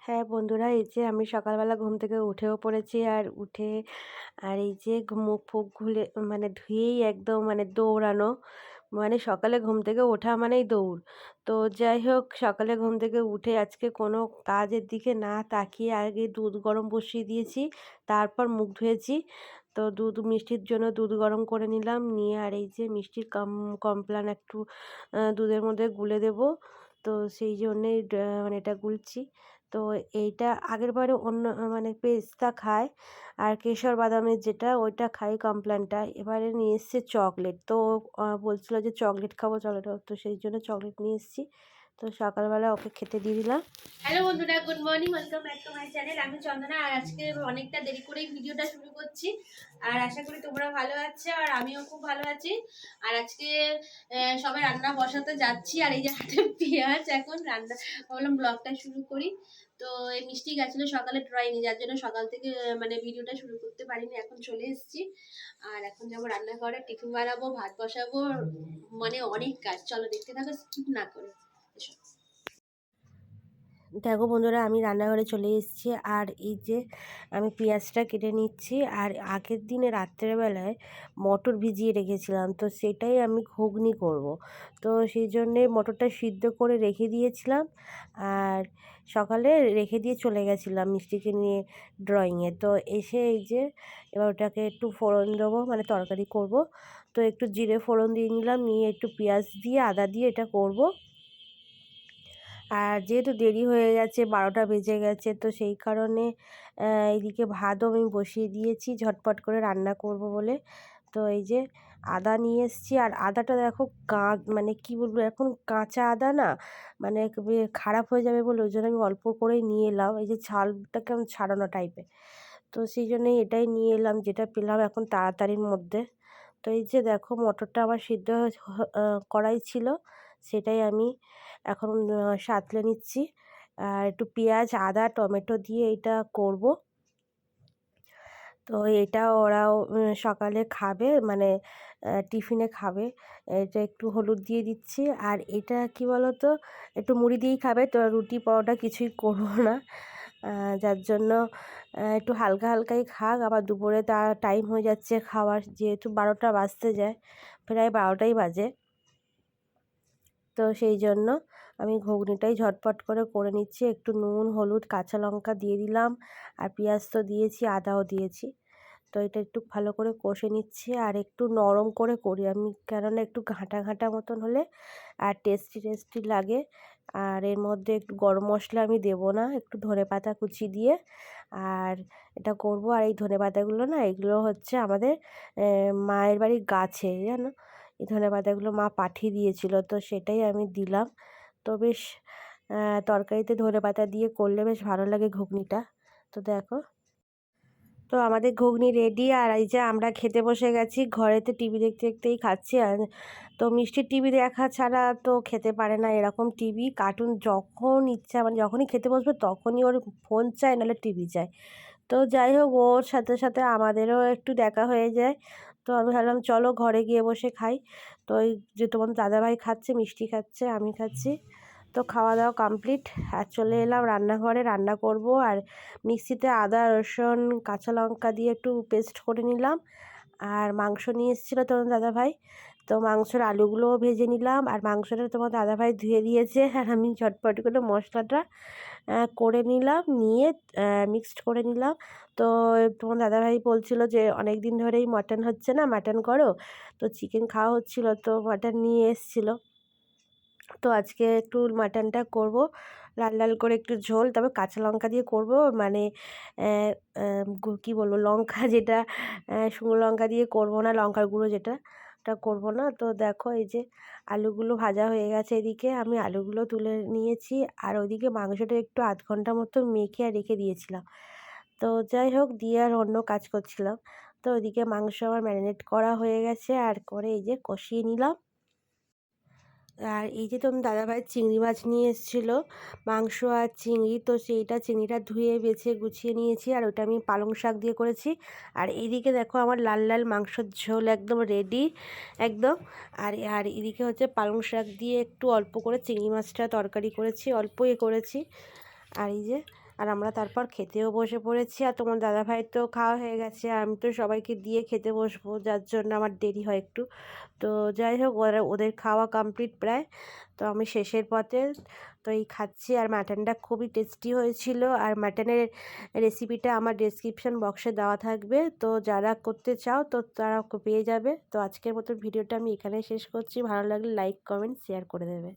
হ্যাঁ বন্ধুরা, এই যে আমি সকালবেলা ঘুম থেকে উঠেও পড়েছি। আর উঠে এই যে মুখ ফুক ধুয়েই একদম দৌড়ানো। সকালে ঘুম থেকে ওঠা মানেই দৌড়। তো যাই হোক, সকালে ঘুম থেকে উঠে আজকে কোনো কাজের দিকে না তাকিয়ে আগে দুধ গরম বসিয়ে দিয়েছি, তারপর মুখ ধুয়েছি। তো মিষ্টির জন্য দুধ গরম করে নিলাম, নিয়ে আর এই যে মিষ্টির কমপ্লান একটু দুধের মধ্যে গুলে দেব। তো সেই জন্যেই এটা গুলছি। তো এইটা আগেরবারে অন্য পেস্তা খায় আর কেশর বাদামের যেটা ওইটা খাই কমপ্ল্যানটা। এবারে নিয়ে এসছে চকলেট। তো বলছিল যে চকলেট খাবো, চকলেট খাবো, তো সেই জন্য চকলেট নিয়ে এসেছি। তো সকালবেলা ওকে খেতে দিয়ে দিলাম। হ্যালো বন্ধুরা, good morning, welcome back to my channel. আমি চন্দনা, আর আজকে অনেকটা দেরি করেই ভিডিওটা শুরু করছি। আর আশা করি তোমরা ভালো আছো, আর আমিও খুব ভালো আছি। আর আজকে সবাই রান্না বসাতে যাচ্ছি, আর এই যে হাতে পেঁয়াজ, এখন রান্না ভাবলাম ব্লগটা শুরু করি। তো এই মিষ্টি গেছিলো সকালে ড্রয়িংয়ে, যার জন্য সকাল থেকে ভিডিওটা শুরু করতে পারিনি। এখন চলে এসেছি, আর এখন যাবো রান্নাঘরে, টিফিন বানাবো, ভাত বসাবো, অনেক কাজ। চলো দেখতে থাকো, স্কিপ না করে। এসো। দেখো বন্ধুরা, আমি রান্নাঘরে চলে এসেছি। আর এই যে আমি পেঁয়াজটা কেটে নিচ্ছি। আর আগের দিনে রাত্রেবেলায় মটর ভিজিয়ে রেখেছিলাম, তো সেটাই আমি ঘুগনি করব। তো সেই জন্যে মটরটা সিদ্ধ করে রেখে দিয়েছিলাম, আর সকালে রেখে দিয়ে চলে গেছিলাম মিষ্টিকে নিয়ে ড্রয়িংয়ে। তো এসে এই যে এবার ওটাকে একটু ফোড়ন দেবো, তরকারি করব। তো একটু জিরে ফোড়ন দিয়ে নিলাম, নিয়ে একটু পেঁয়াজ দিয়ে আদা দিয়ে এটা করব। আর যেহেতু দেরি হয়ে গেছে, 12টা বেজে গেছে, তো সেই কারণে এইদিকে ভাতও আমি বসিয়ে দিয়েছি ঝটপট করে রান্না করব বলে। তো এই যে আদা নিয়ে এসেছি, আর আদাটা দেখো কী বলবো, এখন কাঁচা আদা না, খারাপ হয়ে যাবে বলে ওই জন্য আমি অল্প করেই নিয়ে এলাম। এই যে ছালটা কেমন ছাড়ানো টাইপের, তো সেই জন্যই এটাই নিয়ে এলাম, যেটা পেলাম এখন তাড়াতাড়ির মধ্যে। তো এই যে দেখো মটরটা আমার সিদ্ধ করাই ছিল, সেটাই আমি এখন সাঁতলে নিচ্ছি। আর একটু পেঁয়াজ আদা টমেটো দিয়ে এটা করব। তো এটা ওরাও সকালে খাবে, টিফিনে খাবে। এটা একটু হলুদ দিয়ে দিচ্ছি। আর এটা কি বলো তো, একটু মুড়ি দিয়েই খাবে, তো রুটি পরোটা কিছুই করব না। যার জন্য একটু হালকা হালকাই খাক। আবার দুপুরে তার টাইম হয়ে যাচ্ছে খাওয়ার, যেহেতু 12টা বাজতে যায়, প্রায় 12টাই বাজে। তো সেই জন্য আমি ঘুগনিটাই ঝটপট করে নিচ্ছি। একটু নুন হলুদ কাঁচা লঙ্কা দিয়ে দিলাম, আর পেঁয়াজ তো দিয়েছি, আদাও দিয়েছি। তো এটা একটু ভালো করে কষে নিচ্ছি, আর একটু নরম করে করি আমি, কেননা একটু ঘাঁটা ঘাঁটা মতন হলে আর টেস্টি টেস্টি লাগে। আর এর মধ্যে একটু গরম মশলা আমি দেবো না, একটু ধনেপাতা কুচি দিয়ে আর এটা করব। আর এই ধনেপাতাগুলো না, এগুলো হচ্ছে আমাদের মায়ের বাড়ির গাছে, জানো, এই ধনেপাতাগুলো মা পাঠিয়ে দিয়েছিল, তো সেটাই আমি দিলাম। তো বেশ তরকারিতে ধনেপাতা দিয়ে করলে বেশ ভালো লাগে ঘুগনিটা। তো দেখো, তো আমাদের ঘুগনি রেডি। আর এই যে আমরা খেতে বসে গেছি, ঘরেতে টিভি দেখতে দেখতেই খাচ্ছি। আর তো মিষ্টির টিভি দেখা ছাড়া তো খেতে পারে না, এরকম টিভি কার্টুন যখন ইচ্ছা, যখনই খেতে বসবে তখনই ওর ফোন চাই, নাহলে টিভি চাই। তো যাই হোক, ওর সাথে সাথে আমাদেরও একটু দেখা হয়ে যায়। তো আমি ভাবলাম চলো ঘরে গিয়ে বসে খাই। তো ওই যে তোমার দাদাভাই খাচ্ছে, মিষ্টি খাচ্ছে, আমি খাচ্ছি। তো খাওয়া দাওয়া কমপ্লিট, আর চলে এলাম রান্নাঘরে, রান্না করব। আর মিক্সিতে আদা রসুন কাঁচা লঙ্কা দিয়ে একটু পেস্ট করে নিলাম। আর মাংস নিয়ে এসেছিলো তোমার দাদাভাই, তো মাংসের আলুগুলোও ভেজে নিলাম। আর মাংসটা তোমার দাদাভাই ধুয়ে দিয়েছে, আর আমি ঝটপট করে মশলাটা করে নিলাম, নিয়ে মিক্সড করে নিলাম। তো তোমার দাদাভাই বলছিল যে অনেক দিন ধরেই মাটন হচ্ছে না, মাটন করো। তো চিকেন খাওয়া হচ্ছিলো, তো মাটন নিয়ে এসেছিলো। তো আজকে একটু মাটনটা করব, লাল লাল করে একটু ঝোল, তবে কাঁচা লঙ্কা দিয়ে করব। কী বলবো, লঙ্কা যেটা শুকনো লঙ্কা দিয়ে করব না, লঙ্কার গুঁড়ো যেটা, ওটা করব না। তো দেখো এই যে আলুগুলো ভাজা হয়ে গেছে, এদিকে আমি আলুগুলো তুলে নিয়েছি। আর ওইদিকে মাংসটা একটু আধ ঘন্টা মতো মেখে আর রেখে দিয়েছিলাম। তো যাই হোক, দিয়ে আর অন্য কাজ করছিলাম। তো ওইদিকে মাংস আমার ম্যারিনেট করা হয়ে গেছে, আর করে এই যে কষিয়ে নিলাম। আর এই যে তোমার দাদাভাই চিংড়ি মাছ নিয়ে এসেছিলো, মাংস আর চিংড়ি, তো সেইটা চিংড়িটা ধুয়ে বেছে গুছিয়ে নিয়েছি। আর ওটা আমি পালং শাক দিয়ে করেছি। আর এইদিকে দেখো আমার লাল লাল মাংসের ঝোল একদম রেডি একদম। আর আর এদিকে হচ্ছে পালং শাক দিয়ে একটু অল্প করে চিংড়ি মাছটা তরকারি করেছি, অল্প করেছি। আর এই যে আর আমরা তারপর খেতেও বসে পড়েছি। আর তোমার দাদাভাই তো খাওয়া হয়ে গেছে, আমি তো সবাইকে দিয়ে খেতে বসবো, যার জন্য আমার দেরি হয় একটু। তো যাই হোক, ওদের খাওয়া কমপ্লিট প্রায়, তো আমি শেষের পথে। তো এই খাচ্ছি, আর মাটনটা খুবই টেস্টি হয়েছিল। আর মাটনের রেসিপিটা আমার ডেসক্রিপশন বক্সে দেওয়া থাকবে, তো যারা করতে চাও তো তারা পেয়ে যাবে। তো আজকের মতো ভিডিওটা আমি এখানেই শেষ করছি। ভালো লাগলে লাইক কমেন্ট শেয়ার করে দেবে।